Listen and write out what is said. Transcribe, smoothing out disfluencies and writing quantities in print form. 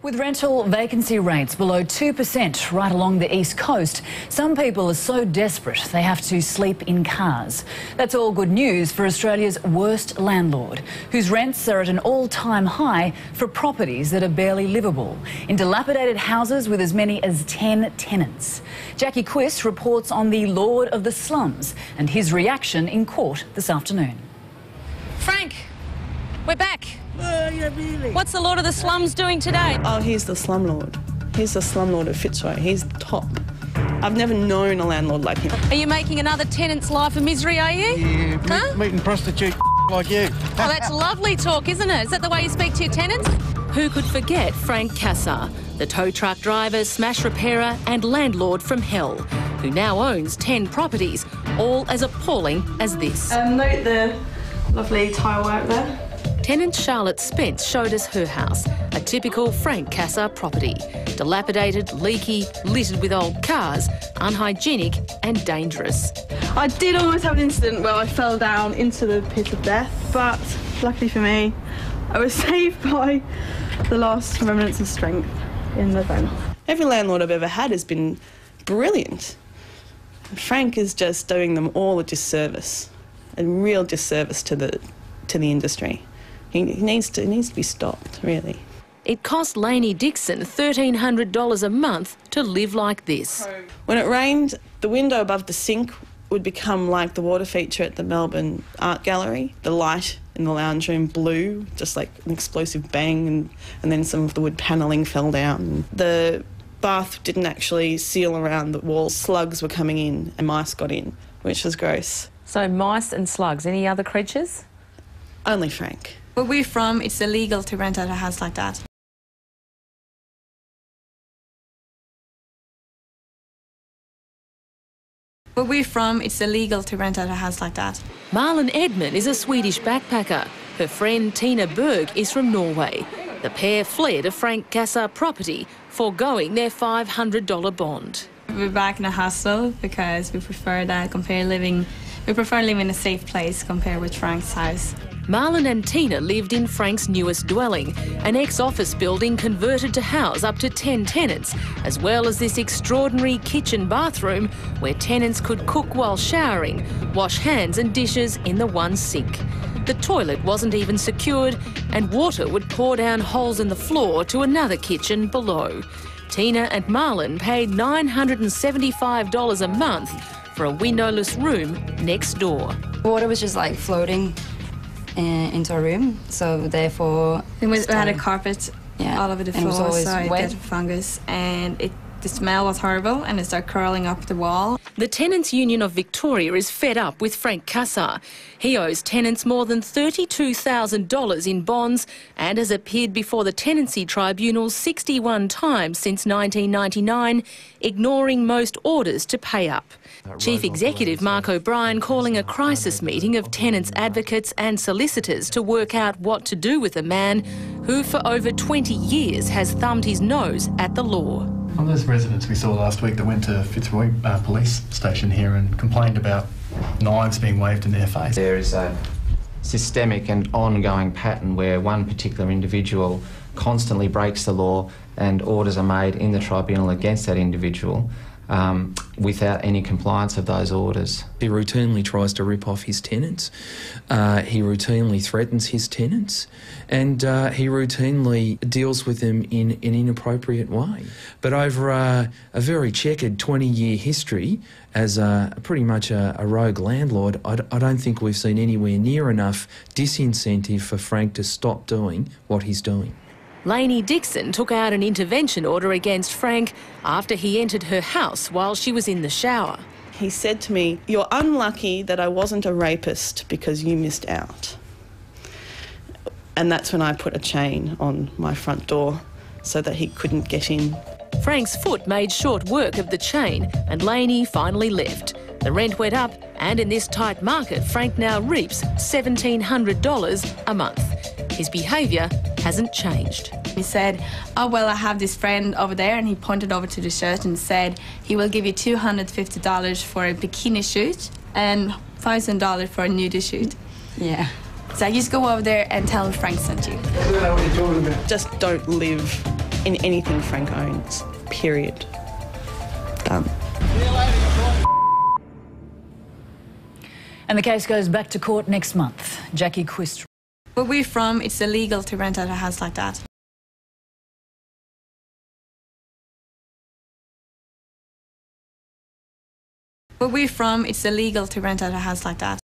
With rental vacancy rates below 2% right along the east coast, some people are so desperate they have to sleep in cars. That's all good news for Australia's worst landlord, whose rents are at an all-time high for properties that are barely livable, in dilapidated houses with as many as 10 tenants. Jackie Quiss reports on the Lord of the Slums and his reaction in court this afternoon. Frank, we're back. Yeah, really. What's the Lord of the Slums doing today? Oh, he's the slumlord. He's the slumlord of Fitzroy. He's the top. I've never known a landlord like him. Are you making another tenant's life a misery, are you? Yeah, meeting prostitute like you. Oh, that's lovely talk, isn't it? Is that the way you speak to your tenants? Who could forget Frank Cassar, the tow truck driver, smash repairer and landlord from hell, who now owns 10 properties, all as appalling as this. Note the lovely tile work there. Tenant Charlotte Spence showed us her house, a typical Frank Cassar property. Dilapidated, leaky, littered with old cars, unhygienic and dangerous. I did almost have an incident where I fell down into the pit of death, but luckily for me, I was saved by the last remnants of strength in the vent. Every landlord I've ever had has been brilliant. Frank is just doing them all a disservice, a real disservice to the industry. He needs to be stopped, really. It cost Lainey Dixon $1,300 a month to live like this. When it rained, the window above the sink would become like the water feature at the Melbourne Art Gallery. The light in the lounge room blew, just like an explosive bang, and then some of the wood panelling fell down. The bath didn't actually seal around the walls. Slugs were coming in and mice got in, which was gross. So mice and slugs, any other creatures? Only Frank. Where we're from, it's illegal to rent out a house like that. Where we're from, it's illegal to rent out a house like that. Marlon Edman is a Swedish backpacker. Her friend Tina Berg is from Norway. The pair fled a Frank Cassar property, foregoing their $500 bond. We're back in a hostel because we prefer living in a safe place compared with Frank's house. Marlon and Tina lived in Frank's newest dwelling, an ex-office building converted to house up to 10 tenants, as well as this extraordinary kitchen bathroom where tenants could cook while showering, wash hands and dishes in the one sink. The toilet wasn't even secured and water would pour down holes in the floor to another kitchen below. Tina and Marlon paid $975 a month for a windowless room next door. Water was just like floating into our room, so therefore we had a carpet all over the floor, so I get fungus, and the smell was horrible, and it started curling up the wall. The Tenants Union of Victoria is fed up with Frank Cassar. He owes tenants more than $32,000 in bonds and has appeared before the Tenancy Tribunal 61 times since 1999, ignoring most orders to pay up. Chief Executive Mark O'Brien calling a crisis meeting of tenants' advocates and solicitors to work out what to do with a man who for over 20 years has thumbed his nose at the law. One of those residents we saw last week that went to Fitzroy police station here and complained about knives being waved in their face. There is a systemic and ongoing pattern where one particular individual constantly breaks the law and orders are made in the tribunal against that individual without any compliance of those orders. He routinely tries to rip off his tenants, he routinely threatens his tenants, and he routinely deals with them in an inappropriate way. But over a very checkered 20-year history as pretty much a rogue landlord, I don't think we've seen anywhere near enough disincentive for Frank to stop doing what he's doing. Lainey Dixon took out an intervention order against Frank after he entered her house while she was in the shower. He said to me, "You're unlucky that I wasn't a rapist because you missed out." And that's when I put a chain on my front door so that he couldn't get in. Frank's foot made short work of the chain and Lainey finally left. The rent went up and in this tight market, Frank now reaps $1,700 a month. His behaviour hasn't changed. He said, "Oh, well, I have this friend over there," and he pointed over to the shirt and said he will give you $250 for a bikini shoot and $1,000 for a nudie shoot. Yeah. So just go over there and tell him Frank sent you. Just don't live in anything Frank owns, period. Done. And the case goes back to court next month. Jackie Quist. Where we're from, it's illegal to rent out a house like that. Where we're from, it's illegal to rent out a house like that.